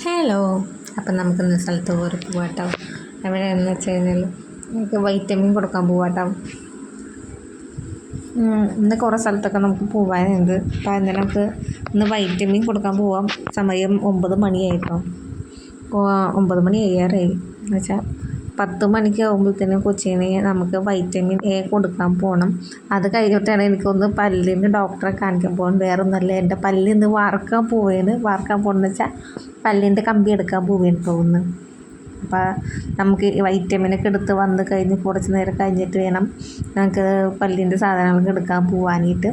Hello. അപ്പം നമുക്കിന്ന് സ്ഥലത്ത് ഒരു പോവാട്ടോ. എവിടെയാണെന്ന് വെച്ച് കഴിഞ്ഞാൽ നമുക്ക് വൈറ്റമിൻ കൊടുക്കാൻ പോവാട്ടോ. ഇന്ന് കുറേ സ്ഥലത്തൊക്കെ നമുക്ക് പോകാനുണ്ട്. അപ്പം അതിന് നമുക്ക് ഇന്ന് വൈറ്റമിൻ കൊടുക്കാൻ പോവാം. സമയം 9 മണിയായിട്ടോ. അപ്പോൾ 9 മണി കഴിയാറായി എന്ന് വെച്ചാൽ 10 മണിക്ക് ആകുമ്പോഴത്തേനും കൊച്ചിനെ നമുക്ക് വൈറ്റമിൻ എ കൊടുക്കാൻ പോകണം. അത് കഴിഞ്ഞിട്ടാണ് എനിക്കൊന്ന് പല്ലിന് ഡോക്ടറെ കാണിക്കാൻ പോകണം. വേറെ ഒന്നല്ല, എൻ്റെ പല്ലിന്ന് വാർക്കാൻ പോകണമെന്ന് വെച്ചാൽ പല്ലിൻ്റെ കമ്പി എടുക്കാൻ പോകുന്നത്. അപ്പോൾ നമുക്ക് വൈറ്റമിനൊക്കെ എടുത്ത് വന്ന് കഴിഞ്ഞ് കുറച്ച് നേരം കഴിഞ്ഞിട്ട് വേണം നമുക്ക് പല്ലിൻ്റെ സാധനങ്ങളൊക്കെ എടുക്കാൻ പോകാനായിട്ട്.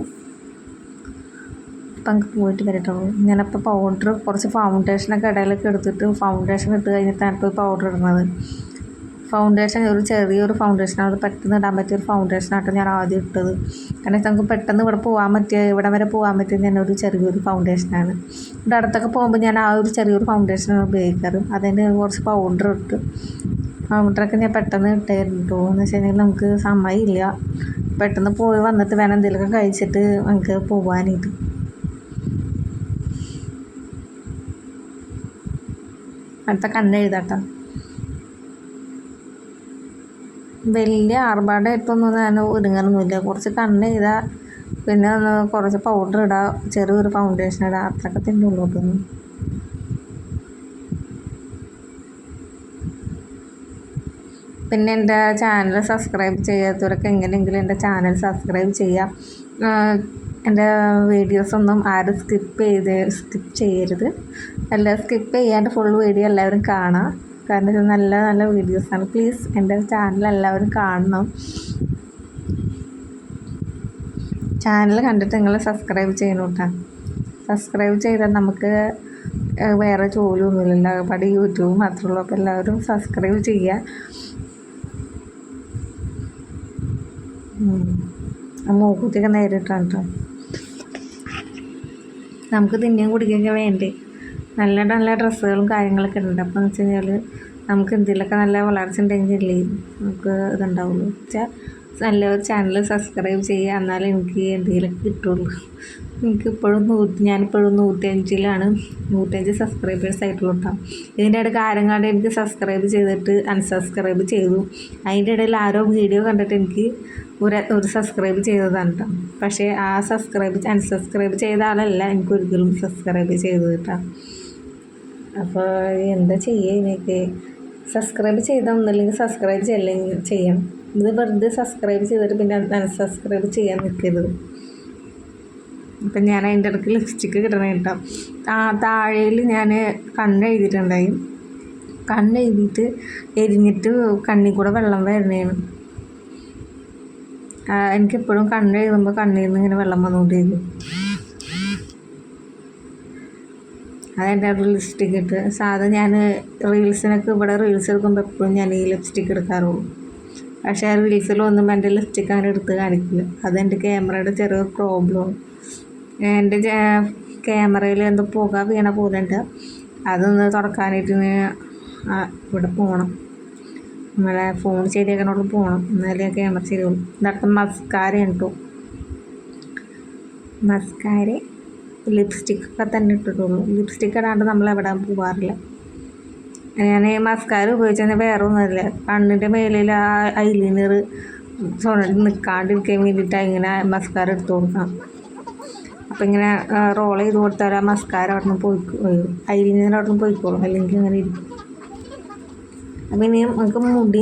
അപ്പം നമുക്ക് പോയിട്ട് വരട്ടുള്ളൂ. ഞാനപ്പോൾ കുറച്ച് ഫൗണ്ടേഷനൊക്കെ ഇടയിലൊക്കെ എടുത്തിട്ട് ഫൗണ്ടേഷൻ ഇട്ട് കഴിഞ്ഞിട്ടാണ് ഇപ്പോൾ പൗഡർ ഇടുന്നത്. ഫൗണ്ടേഷൻ ചെറിയൊരു ഫൗണ്ടേഷനാണ്, അത് പെട്ടെന്ന് ഇടാൻ പറ്റിയൊരു ഫൗണ്ടേഷനായിട്ട് ഞാൻ ആദ്യം ഇട്ടത്. കാരണം നമുക്ക് പെട്ടെന്ന് ഇവിടെ വരെ പോകാൻ പറ്റിയ ഞാനൊരു ചെറിയൊരു ഫൗണ്ടേഷനാണ്. ഇവിടെ അടുത്തൊക്കെ പോകുമ്പോൾ ഞാൻ ആ ഒരു ചെറിയൊരു ഫൗണ്ടേഷനാണ് ഉപയോഗിക്കാറ്. അതിന് കുറച്ച് പൗഡറൊക്കെ ഞാൻ പെട്ടെന്ന് ഇട്ടായിരുന്നു. എന്ന് വെച്ച് കഴിഞ്ഞാൽ നമുക്ക് സമയമില്ല, പെട്ടെന്ന് പോയി വന്നിട്ട് വേണം എന്തെങ്കിലുമൊക്കെ കഴിച്ചിട്ട് നമുക്ക് പോകാനായിട്ട്. അടുത്ത കണ്ണെഴുതാട്ടോ. വലിയ ആർഭാടമായിട്ടൊന്നും ഞാൻ ഒരുങ്ങാനൊന്നുമില്ല. കുറച്ച് കണ്ണെഴുതാം, പിന്നെ ഒന്ന് കുറച്ച് പൗഡർ ഇടാം, ചെറിയൊരു ഫൗണ്ടേഷൻ ഇടാം, അത്രയൊക്കെ തന്നെ ഉള്ളൂ. പിന്നെ എൻ്റെ ചാനൽ സബ്സ്ക്രൈബ് ചെയ്യാത്തവരൊക്കെ എങ്ങനെയെങ്കിലും എൻ്റെ ചാനൽ സബ്സ്ക്രൈബ് ചെയ്യാം. എൻ്റെ വീഡിയോസൊന്നും ആരും സ്കിപ്പ് ചെയ്യരുത്. സ്കിപ്പ് ചെയ്യാണ്ട് ഫുൾ വീഡിയോ എല്ലാവരും കാണാം. കാരണം ഇത് നല്ല നല്ല വീഡിയോസാണ്. പ്ലീസ് എൻ്റെ ചാനൽ എല്ലാവരും കാണണം. ചാനൽ കണ്ടിട്ട് നിങ്ങൾ സബ്സ്ക്രൈബ് ചെയ്യണം കേട്ടോ. സബ്സ്ക്രൈബ് ചെയ്താൽ നമുക്ക് വേറെ ജോലിയൊന്നുമില്ല, ഒരുപാട് യൂട്യൂബ് മാത്രമേ ഉള്ളൂ. അപ്പോൾ എല്ലാവരും സബ്സ്ക്രൈബ് ചെയ്യുക. മൂക്കുത്തിയൊക്കെ നേരിട്ടാണ് കേട്ടോ. നമുക്ക് തിന്നാൻ കുടിക്കുകയൊക്കെ വേണ്ടേ. നല്ല നല്ല ഡ്രസ്സുകളും കാര്യങ്ങളൊക്കെ ഉണ്ട്. അപ്പോൾ എന്ന് വെച്ച് കഴിഞ്ഞാൽ നമുക്ക് എന്തെങ്കിലുമൊക്കെ നല്ല വളർച്ച ഉണ്ടെങ്കിലേ നമുക്ക് ഇതുണ്ടാവുള്ളൂ. വെച്ചാൽ നല്ലൊരു ചാനൽ സബ്സ്ക്രൈബ് ചെയ്യുക, എന്നാലേ എനിക്ക് എന്തെങ്കിലുമൊക്കെ കിട്ടുള്ളൂ. ഞാനിപ്പോഴും 105 സബ്സ്ക്രൈബേഴ്സ് ആയിട്ടുള്ളൂ കേട്ടോ. ഇതിൻ്റെ ഇടയ്ക്ക് ആരെങ്ങാണ്ട് എനിക്ക് സബ്സ്ക്രൈബ് ചെയ്തിട്ട് അൺസബ്സ്ക്രൈബ് ചെയ്തു. അതിൻ്റെ ഇടയിൽ ആരോ വീഡിയോ കണ്ടിട്ട് എനിക്ക് ഒരു സബ്സ്ക്രൈബ് ചെയ്തതാണ് കേട്ടോ. പക്ഷേ ആ അൺസബ്സ്ക്രൈബ് ചെയ്ത ആളല്ല എനിക്കൊരിക്കലും സബ്സ്ക്രൈബ് ചെയ്തത് കേട്ടോ. അപ്പോൾ എന്താ ചെയ്യുക, എനിക്ക് സബ്സ്ക്രൈബ് ചെയ്താൽ ഒന്നുമില്ലെങ്കിൽ സബ്സ്ക്രൈബ് ചെയ്യണം. ഇത് വെറുതെ സബ്സ്ക്രൈബ് ചെയ്തിട്ട് പിന്നെ അൺസബ്സ്ക്രൈബ് ചെയ്യാൻ നിൽക്കരുത്. അപ്പം ഞാൻ അതിൻ്റെ ഇടയ്ക്ക് ലിപ്സ്റ്റിക്ക് കിട്ടണം കേട്ടോ. താഴേൽ ഞാൻ കണ്ണെഴുതിയിട്ടുണ്ടായി. കണ്ണെഴുതിയിട്ട് എരിഞ്ഞിട്ട് കണ്ണിൽ കൂടെ വെള്ളം വരുന്നതാണ്. എനിക്കെപ്പോഴും കണ്ണെഴുതുമ്പോൾ കണ്ണിൽ നിന്ന് ഇങ്ങനെ വെള്ളം വന്നുകൊണ്ടിരിക്കും. അതെൻ്റെ ഒരു ലിപ്സ്റ്റിക്ക് ഇട്ട് ഞാൻ ഇവിടെ റീൽസ് എടുക്കുമ്പോൾ എപ്പോഴും ഞാൻ ഈ ലിപ്സ്റ്റിക്ക് എടുക്കാറുള്ളൂ. പക്ഷേ ആ റീൽസിലൊന്നും എൻ്റെ ലിപ്സ്റ്റിക്ക് അങ്ങനെ എടുത്ത് കാണിക്കില്ല. അതെൻ്റെ ക്യാമറയുടെ ചെറിയ പ്രോബ്ലമാണ്. എൻ്റെ ക്യാമറയിൽ എന്തോ പുക വീണ പോലെ ഉണ്ട്. അതൊന്ന് തുടക്കാനായിട്ട് ഇവിടെ പോകണം, നമ്മളെ ഫോൺ ശരിയാക്കാനോട് പോകണം, എന്നാലേ ക്യാമറ ശരിയാവുള്ളൂ. ഇതൊക്കെ മസ്കാര ഉണ്ടോ, ലിപ്സ്റ്റിക്കൊക്കെ തന്നെ ഇട്ടിട്ടുള്ളൂ. ലിപ്സ്റ്റിക്ക് ഇടാണ്ട് നമ്മൾ എവിടെ പോകാറില്ല. ഞാൻ മസ്കാര ഉപയോഗിച്ചാൽ വേറെ ഒന്നുമില്ല, കണ്ണിൻ്റെ മേലിൽ ആ ഐലൈനർ നിൽക്കാണ്ടിരിക്കാൻ വേണ്ടിയിട്ടാണ് ഇങ്ങനെ മസ്കാര എടുത്ത് കൊടുക്കണം. അപ്പം ഇങ്ങനെ റോൾ ചെയ്ത് കൊടുത്താൽ ആ മസ്കാര അവിടെ നിന്ന് ഐലൈനർ അവിടെ നിന്ന് പോയിക്കോളും, അല്ലെങ്കിൽ ഇങ്ങനെ ഇരിക്കും. അപ്പം ഇനിയും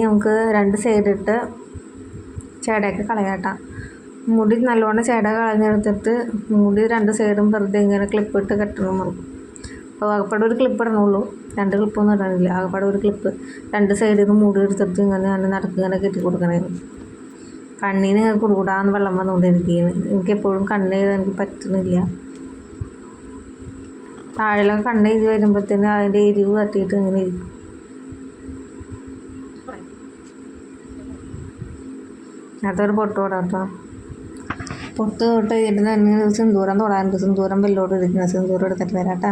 നമുക്ക് 2 സൈഡിട്ട് ചേടയൊക്കെ കളയാട്ടാം. മുടി നല്ലോണം ചേട കളഞ്ഞെടുത്തിട്ട് മുടി 2 സൈഡും വെറുതെ ഇങ്ങനെ ക്ലിപ്പിട്ട് കെട്ടണം മറക്കും. അപ്പോൾ ആകപ്പാടെ ഒരു ക്ലിപ്പ് ഇടണുള്ളൂ, 2 ക്ലിപ്പൊന്നും ഇടാനില്ല. ആകപ്പാടെ ഒരു ക്ലിപ്പ് 2 സൈഡിൽ നിന്ന് മുടി എടുത്തിട്ട് ഇങ്ങനെ നടക്കിങ്ങനെ കെട്ടി കൊടുക്കണമായിരുന്നു. കണ്ണിന് കുറുകൂടാന്ന് വെള്ളം വന്നുകൊണ്ടിരിക്കുകയാണ്. എനിക്കെപ്പോഴും കണ്ണെഴുതാൻ എനിക്ക് പറ്റുന്നില്ല. താഴെയൊക്കെ കണ്ണെഴുതി വരുമ്പോഴത്തേന് അതിൻ്റെ എരിവ് തട്ടിയിട്ട് ഇങ്ങനെ ഇരിക്കും. അതൊരു പൊട്ട് തൊടാം കേട്ടോ. പൊട്ട് തൊട്ട് കഴിഞ്ഞിട്ട് തന്നെ സിന്ദൂരം തൊടാനുണ്ട്. സിന്ദൂരം വെല്ലോട് ഇരിക്കുന്ന സിന്ദൂരം എടുത്തിട്ട് വരാം കേട്ടോ.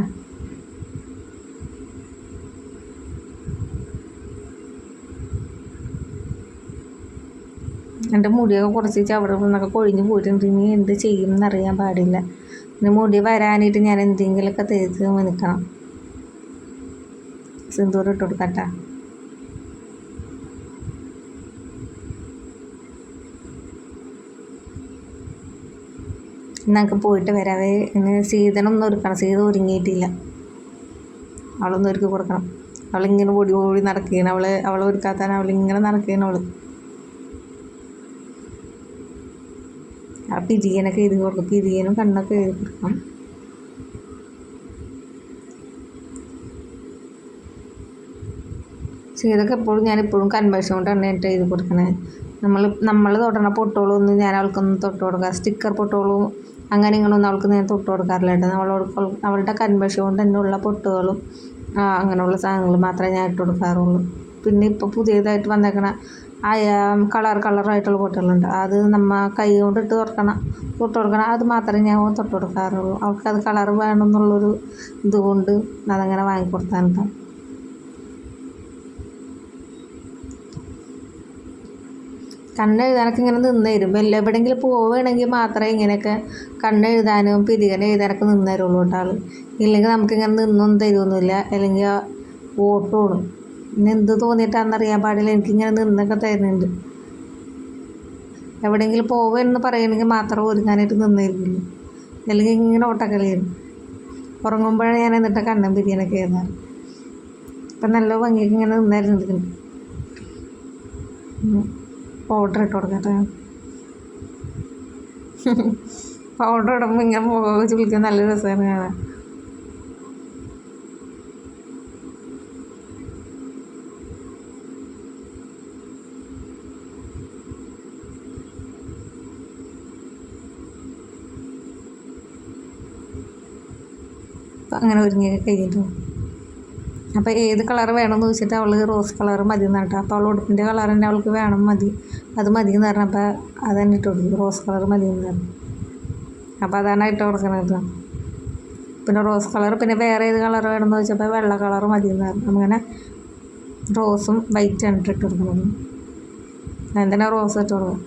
എൻ്റെ മുടിയൊക്കെ കുറച്ച് അവിടെ നിന്നൊക്കെ കൊഴിഞ്ഞ് പോയിട്ടുണ്ട്. ഇനി എന്ത് ചെയ്യും എന്നറിയാൻ പാടില്ല. ഇനി മുടി വരാനായിട്ട് ഞാൻ എന്തെങ്കിലുമൊക്കെ തേച്ച് മിനുക്കണം. സിന്ദൂരം ഇട്ട് കൊടുക്കട്ടെ. എന്നൊക്കെ പോയിട്ട് വരാവേ. ഇനി സീതനൊന്നും ഒരുക്കണം. സീത ഒരുങ്ങിയിട്ടില്ല. അവളൊന്നും ഒരുക്കി കൊടുക്കണം. അവളിങ്ങനെ ഓടി ഓടി നടക്കുകയാണ്. അവളെ ഒരുക്കാത്താൻ അവളിങ്ങനെ നടക്കുകയാണ്. ആ പിരിയനൊക്കെ എഴുതി കൊടുക്കും. പിരിയനും കണ്ണൊക്കെ എഴുതി കൊടുക്കണം. സീതൊക്കെ എപ്പോഴും ഞാനിപ്പോഴും കൺവേഴ്സ് കൊണ്ടാണ് എൻ്റെ എഴുതി കൊടുക്കണേ. നമ്മൾ തൊടണ പൊട്ടോളൊന്നും ഞാൻ അവൾക്കൊന്നും തൊട്ട് കൊടുക്കുക. സ്റ്റിക്കർ പൊട്ടോളും അങ്ങനെ ഇങ്ങനെയൊന്നും അവൾക്ക് ഞാൻ തൊട്ട് കൊടുക്കാറില്ല കേട്ടോ. അവളുടെ കൺവേഴ്സ് കൊണ്ട് തന്നെയുള്ള പൊട്ടുകളും അങ്ങനെയുള്ള സാധനങ്ങൾ മാത്രമേ ഞാൻ ഇട്ട് കൊടുക്കാറുള്ളൂ. പിന്നെ ഇപ്പോൾ പുതിയതായിട്ട് വന്നേക്കണ കളറായിട്ടുള്ള പൊട്ടുകളുണ്ട്. അത് കൈ കൊണ്ട് തൊട്ട് കൊടുക്കണം. അത് മാത്രമേ ഞാൻ തൊട്ട് കൊടുക്കാറുള്ളൂ. അവൾക്കത് കളർ വേണമെന്നുള്ളൊരു ഇതുകൊണ്ട് അതങ്ങനെ വാങ്ങിക്കൊടുത്താനുണ്ടോ. കണ്ണെഴുതാനൊക്കെ ഇങ്ങനെ നിന്ന് തരും. എവിടെയെങ്കിലും പോവുകയാണെങ്കിൽ മാത്രമേ ഇങ്ങനെയൊക്കെ കണ്ണെഴുതാനും പിരികന എഴുതാനൊക്കെ നിന്ന് തരുള്ളൂ കേട്ടോ ആൾ. ഇല്ലെങ്കിൽ നമുക്കിങ്ങനെ നിന്നൊന്നും തരുമൊന്നുമില്ല. അല്ലെങ്കിൽ ഓട്ടോടും. പിന്നെ എന്ത് തോന്നിയിട്ടാണെന്നറിയാൻ പാടില്ല. എനിക്കിങ്ങനെ നിന്നൊക്കെ തരുന്നുണ്ട്. എവിടെയെങ്കിലും പോവുകയെന്ന് പറയണമെങ്കിൽ മാത്രം ഒരുങ്ങാനായിട്ട് നിന്ന് തരില്ല. അല്ലെങ്കിൽ ഇങ്ങനെ ഓട്ടക്കളിയായിരുന്നു. ഉറങ്ങുമ്പോഴാണ് ഞാൻ എന്നിട്ട് കണ്ണും പിരിയാനൊക്കെ എഴുതാറ്. ഇപ്പം നല്ല ഭംഗിയൊക്കെ ഇങ്ങനെ നിന്നായിരുന്നു. പൗഡർ ഇട്ട് കൊടുക്കട്ടെ. പൗഡർ ഇടുമ്പോൾ ഇങ്ങനെ മുഖമൊക്കെ ചുളിക്കാൻ നല്ല രസമാണ് കാണാൻ. അപ്പം അങ്ങനെ ഒരുങ്ങിയൊക്കെ കഴിഞ്ഞിട്ടു. അപ്പോൾ ഏത് കളർ വേണമെന്ന് ചോദിച്ചിട്ട് അവൾ റോസ് കളർ മതി എന്നാട്ടോ. അപ്പോൾ അവൾ ഉടുപ്പിൻ്റെ കളർ തന്നെ അവൾക്ക് വേണം, അത് മതി എന്ന് പറഞ്ഞു. അപ്പോൾ അത് തന്നെ ഇട്ട് കൊടുക്കും. റോസ് കളർ മതി എന്ന് പറഞ്ഞു. അപ്പോൾ അതാണ് ഇട്ട് കൊടുക്കണത്. പിന്നെ റോസ് കളർ, പിന്നെ വേറെ ഏത് കളർ വേണമെന്ന് ചോദിച്ചപ്പോൾ വെള്ള കളർ മതി എന്ന് പറഞ്ഞു. അങ്ങനെ റോസും വൈറ്റാണ് ഇട്ട് കൊടുക്കുന്നത്. ഞാൻ തന്നെ റോസ് ഇട്ട് കൊടുക്കും.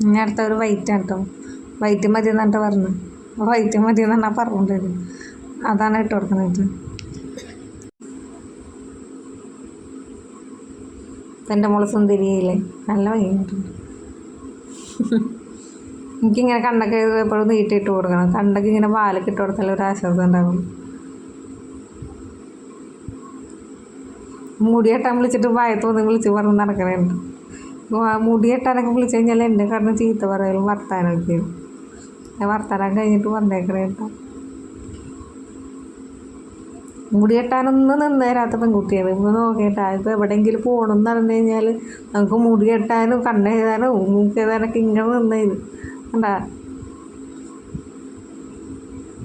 ഇനി അടുത്ത ഒരു വൈറ്റാണ് കേട്ടോ. വൈറ്റ് മതി എന്നിട്ട് പറഞ്ഞു. വൈറ്റ് മതി എന്ന് പറഞ്ഞാൽ പറഞ്ഞിട്ടുണ്ടായിരുന്നു. അതാണ് ഇട്ട് കൊടുക്കുന്നത്. എൻ്റെ മോള് സുന്ദരിയില്ലേ, നല്ല ഭംഗിയായിട്ടുണ്ട്. എനിക്കിങ്ങനെ കണ്ണൊക്കെ എപ്പോഴും നീട്ടിയിട്ട് കൊടുക്കണം. കണ്ണൊക്കെ ഇങ്ങനെ വാലൊക്കെ ഇട്ട് കൊടുത്താലും ഒരു ആശ്വാസം ഉണ്ടാകും. മുടിയെട്ടാൻ വിളിച്ചിട്ട് വായത്തോന്ന് വിളിച്ച് പറഞ്ഞ് നടക്കണുണ്ട്. മുടിയെട്ടാനൊക്കെ വിളിച്ചു കഴിഞ്ഞാൽ എൻ്റെ കാരണം ചീത്ത പറയലും വർത്താനൊക്കെയും. വർത്താനം കഴിഞ്ഞിട്ട് വന്നേക്കണേ കേട്ടോ. മുടിയെട്ടാനൊന്നും നിന്ന് തരാത്ത പെൺകുട്ടിയാണ്. ഇപ്പോൾ നോക്കിയിട്ടാ. ഇപ്പോൾ എവിടെയെങ്കിലും പോകണമെന്ന് പറഞ്ഞു കഴിഞ്ഞാൽ നമുക്ക് മുടിയെട്ടാനും കണ്ണെഴുതാനും മൂക്കെഴുതാനൊക്കെ ഇങ്ങനെ നിന്നേരും കണ്ടാ.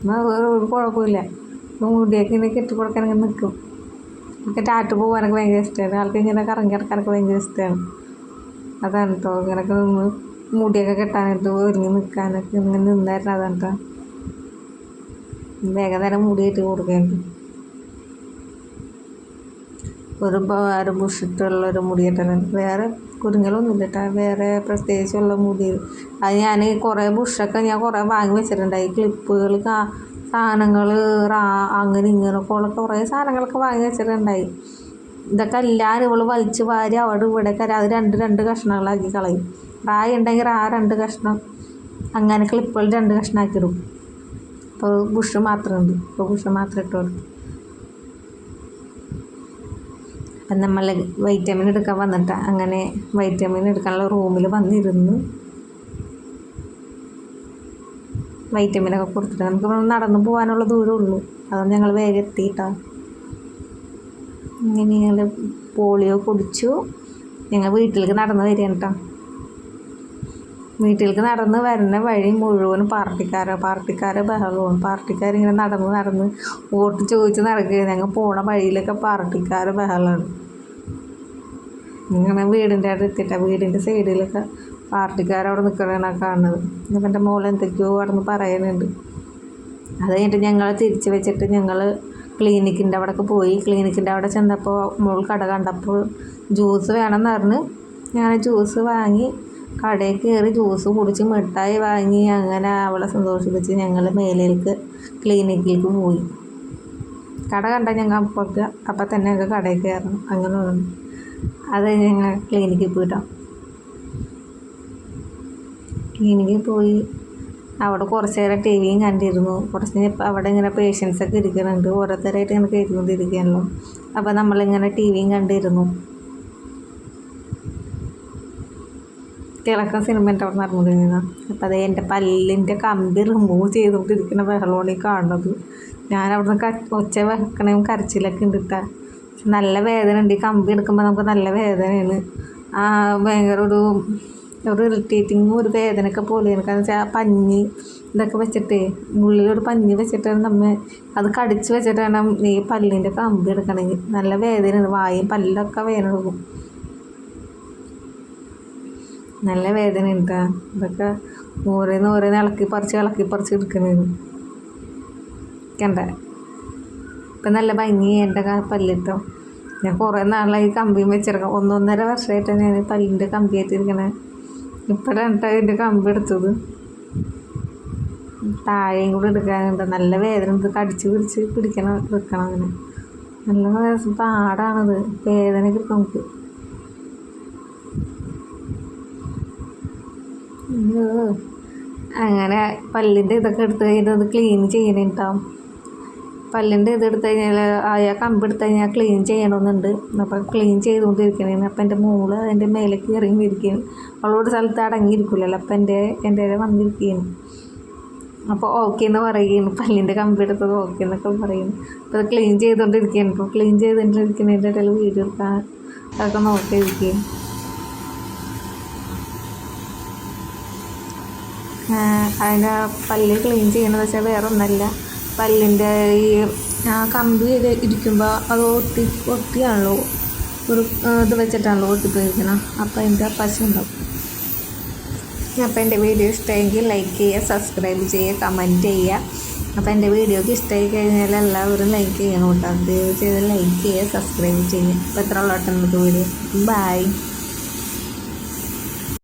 എന്നാൽ ഒരു കുഴപ്പമില്ല. മുടിയൊക്കെ ഇങ്ങനെ കെട്ടിക്കൊടുക്കാനൊക്കെ നിൽക്കും. ഒക്കെ ടാറ്റ് പോകാനൊക്കെ ഭയങ്കര ഇഷ്ടമാണ്. ആൾക്ക് ഇങ്ങനെ കറങ്ങി കിടക്കാനൊക്കെ ഭയങ്കര ഇഷ്ടമാണ്. അതാണ് കേട്ടോ. ഇങ്ങനെയൊക്കെ നിന്ന് മുടിയൊക്കെ കെട്ടാനായിട്ട് ഒരുങ്ങി നിൽക്കാനൊക്കെ ഇങ്ങനെ നിന്നായിരുന്നു. അതാണ് കേട്ടോ. വേഗം നേരം മുടിയായിട്ട് കൊടുക്കുന്നുണ്ട്. ഒരു ബുഷിട്ടുള്ളൊരു മുടിയിട്ടുണ്ട്. വേറെ കുരുങ്ങലൊന്നുമില്ല കേട്ടോ. വേറെ പ്രത്യേകിച്ചുള്ള മുടി അത് ഞാൻ കുറേ ബുഷൊക്കെ ഞാൻ കുറേ വാങ്ങി വെച്ചിട്ടുണ്ടായി. ക്ലിപ്പുകൾ, സാധനങ്ങൾ, അങ്ങനെ ഇങ്ങനെയൊക്കെ ഉള്ള കുറേ സാധനങ്ങളൊക്കെ വാങ്ങി വെച്ചിട്ടുണ്ടായി. ഇതൊക്കെ എല്ലാവരും ഇവൾ വലിച്ച് വാരി അവിടെ ഇവിടെയൊക്കെ അത് രണ്ട് കഷ്ണങ്ങളാക്കി കളയും. ഉണ്ടെങ്കിൽ രണ്ട് കഷ്ണം അങ്ങനെ ക്ലിപ്പുകൾ 2 കഷ്ണമാക്കിയിടും. അപ്പോൾ ബുഷ് മാത്രമുണ്ട്. ഇപ്പോൾ ബുഷ് മാത്രം ഇട്ട് കൊടുക്കും. അപ്പം നമ്മൾ വൈറ്റമിൻ എടുക്കാൻ വന്നിട്ട് അങ്ങനെ വൈറ്റമിൻ എടുക്കാനുള്ള റൂമിൽ വന്നിരുന്ന് വൈറ്റമിനൊക്കെ കൊടുത്തിട്ട് നമുക്ക് നടന്നു പോകാനുള്ള ദൂരമുള്ളൂ. അതൊന്നും ഞങ്ങൾ വേഗം എത്തിയിട്ടാണ്. ഇങ്ങനെ ഞങ്ങൾ പോളിയോ കുടിച്ചു. ഞങ്ങൾ വീട്ടിലേക്ക് നടന്ന് വരികയാണ് കേട്ടോ. വീട്ടിലേക്ക് നടന്ന് വരുന്ന വഴി മുഴുവനും പാർട്ടിക്കാരെ ബഹളവും. പാർട്ടിക്കാരിങ്ങനെ നടന്ന് വോട്ട് ചോദിച്ച് നടക്കുകയാണ്. ഞങ്ങൾ പോണ വഴിയിലൊക്കെ പാർട്ടിക്കാരെ ബഹളമാണ്. ഇങ്ങനെ വീടിൻ്റെ അവിടെ എത്തിയിട്ടാണ്. വീടിൻ്റെ സൈഡിലൊക്കെ പാർട്ടിക്കാരവിടെ നിൽക്കണതാണ് കാണുന്നത്. അപ്പം എൻ്റെ മോൾ എന്തൊക്കെയോ അവിടെ നിന്ന് പറയുന്നുണ്ട്. അത് കഴിഞ്ഞിട്ട് ഞങ്ങൾ തിരിച്ച് വെച്ചിട്ട് ഞങ്ങൾ ക്ലിനിക്കിൻ്റെ അവിടെയൊക്കെ പോയി. ക്ലിനിക്കിൻ്റെ അവിടെ ചെന്നപ്പോൾ മോൾ കട കണ്ടപ്പോൾ ജ്യൂസ് വേണമെന്ന് പറഞ്ഞ് ഞാൻ ജ്യൂസ് വാങ്ങി കടയിൽ കയറി ജ്യൂസ് കുടിച്ച് മിഠായി വാങ്ങി. അങ്ങനെ അവളെ സന്തോഷിപ്പിച്ച് ഞങ്ങൾ മേലേക്ക് ക്ലിനിക്കിലേക്ക് പോയി. കട കണ്ടാൽ ഞങ്ങൾ അപ്പം തന്നെ ഞങ്ങൾക്ക് കടയിൽ കയറണം. അങ്ങനെ അത് ഞങ്ങൾ ക്ലിനിക്കിൽ പോയിട്ടോ. ക്ലിനിക്കിൽ പോയി അവിടെ കുറച്ച് നേരം ടി വിയും കണ്ടിരുന്നു. കുറച്ച് അവിടെ ഇങ്ങനെ പേഷ്യൻസൊക്കെ ഇരിക്കുന്നുണ്ട്. ഓരോരുത്തരായിട്ട് ഇങ്ങനെ കയറ്റിക്കൊണ്ടിരിക്കുകയാണല്ലോ. അപ്പോൾ നമ്മളിങ്ങനെ ടി വിയും കണ്ടിരുന്നു. തിളക്കം സിനിമേൻ്റെ അവിടെ നടന്നുകൊണ്ടിരുന്ന അപ്പോൾ അത് എൻ്റെ പല്ലിൻ്റെ കമ്പി റിമൂവ് ചെയ്തുകൊണ്ടിരിക്കുന്ന ബഹളമാണ് ഈ കാണുന്നത്. ഞാൻ അവിടുന്ന് ഒച്ച വെക്കണേയും കരച്ചിലൊക്കെ ഉണ്ട് കേട്ടോ. നല്ല വേദന ഉണ്ട്. ഈ കമ്പി എടുക്കുമ്പോൾ നമുക്ക് നല്ല വേദനയാണ്. ഭയങ്കര ഒരു ഇറിറ്റേറ്റിങ് ഒരു വേദനയൊക്കെ പോലെയാണ്. കാരണം വെച്ചാൽ ആ പഞ്ഞി ഇതൊക്കെ വെച്ചിട്ട് ഉള്ളിലൊരു പഞ്ഞി വെച്ചിട്ടാണ് നമ്മൾ അത് കടിച്ച് വെച്ചിട്ടാണ് ഈ പല്ലിൻ്റെ കമ്പി എടുക്കണമെങ്കിൽ. നല്ല വേദനയാണ്. വായും പല്ലൊക്കെ വേദന എടുക്കും. നല്ല വേദന ഉണ്ടാ. ഇതൊക്കെ ഓരോന്ന് ഇളക്കി പറിച്ച് എടുക്കണത് കണ്ട. ഇപ്പം നല്ല ഭംഗി എൻ്റെ പല്ലിട്ടോ. ഞാൻ കുറേ നാളായി കമ്പിയും വെച്ചെടുക്കാം. 1.5 വർഷമായിട്ടാണ് ഞാൻ പല്ലിൻ്റെ കമ്പി ആയിട്ടിരിക്കണേ. ഇപ്പോഴാണ് അതിൻ്റെ കമ്പി എടുത്തത്. താഴെയും കൂടെ എടുക്കാനുണ്ട്. നല്ല വേദന ഉണ്ട്. കടിച്ച് പിടിക്കണം എടുക്കണം. അങ്ങനെ നല്ല പാടാണത്. വേദന കിട്ടും നമുക്ക്. അങ്ങനെ പല്ലിൻ്റെ ഇതൊക്കെ എടുത്ത് കഴിഞ്ഞിട്ട് അത് ക്ലീൻ ചെയ്യണുണ്ടാവും. പല്ലിൻ്റെ ഇതെടുത്ത് കഴിഞ്ഞാൽ ആ കമ്പ് എടുത്ത് കഴിഞ്ഞാൽ ക്ലീൻ ചെയ്യണമെന്നുണ്ട്. അപ്പോൾ ക്ലീൻ ചെയ്തുകൊണ്ടിരിക്കണേന്. അപ്പം എൻ്റെ മോള് അതിൻ്റെ മേലേക്ക് ഇറങ്ങിയിരിക്കുകയാണ്. അവളോട് സ്ഥലത്ത് അടങ്ങിയിരിക്കില്ലല്ലോ. അപ്പം എൻ്റെ വന്നിരിക്കുകയാണ്. അപ്പോൾ ഓക്കെ എന്ന് പറയുകയാണ്. പല്ലിൻ്റെ കമ്പി എടുത്തത് ഓക്കെ എന്നൊക്കെ പറയുന്നു. അപ്പോൾ അത് ക്ലീൻ ചെയ്തുകൊണ്ടിരിക്കുകയാണ്. ഇപ്പോൾ ക്ലീൻ ചെയ്തുകൊണ്ടിരിക്കുന്നതിൻ്റെ ഇടയിൽ വീഡിയോ എടുക്കാൻ അതൊക്കെ നോക്കിയിരിക്കുകയും അതിൻ്റെ പല്ല് ക്ലീൻ ചെയ്യണമെന്ന് വെച്ചാൽ വേറെ ഒന്നല്ല. പല്ലിൻ്റെ ഈ കമ്പി ഇരിക്കുമ്പോൾ അത് ഒട്ടിയാണല്ലോ ഒരു ഇത് വെച്ചിട്ടാണല്ലോ ഒട്ടിപ്പോയിരിക്കണം. അപ്പോൾ അതിൻ്റെ പശ ഉണ്ടാവും. അപ്പോൾ എൻ്റെ വീഡിയോ ഇഷ്ടമെങ്കിൽ ലൈക്ക് ചെയ്യുക, സബ്സ്ക്രൈബ് ചെയ്യുക, കമൻറ്റ് ചെയ്യുക. അപ്പോൾ എൻ്റെ വീഡിയോക്ക് ഇഷ്ടമായി കഴിഞ്ഞാൽ എല്ലാവരും ലൈക്ക് ചെയ്യണം കേട്ടോ. ദയവ് ചെയ്ത് ലൈക്ക് ചെയ്യുക, സബ്സ്ക്രൈബ് ചെയ്യുക. അപ്പോൾ എത്ര ഉള്ളോട്ടെ നമുക്ക് വീഡിയോ. ബൈ.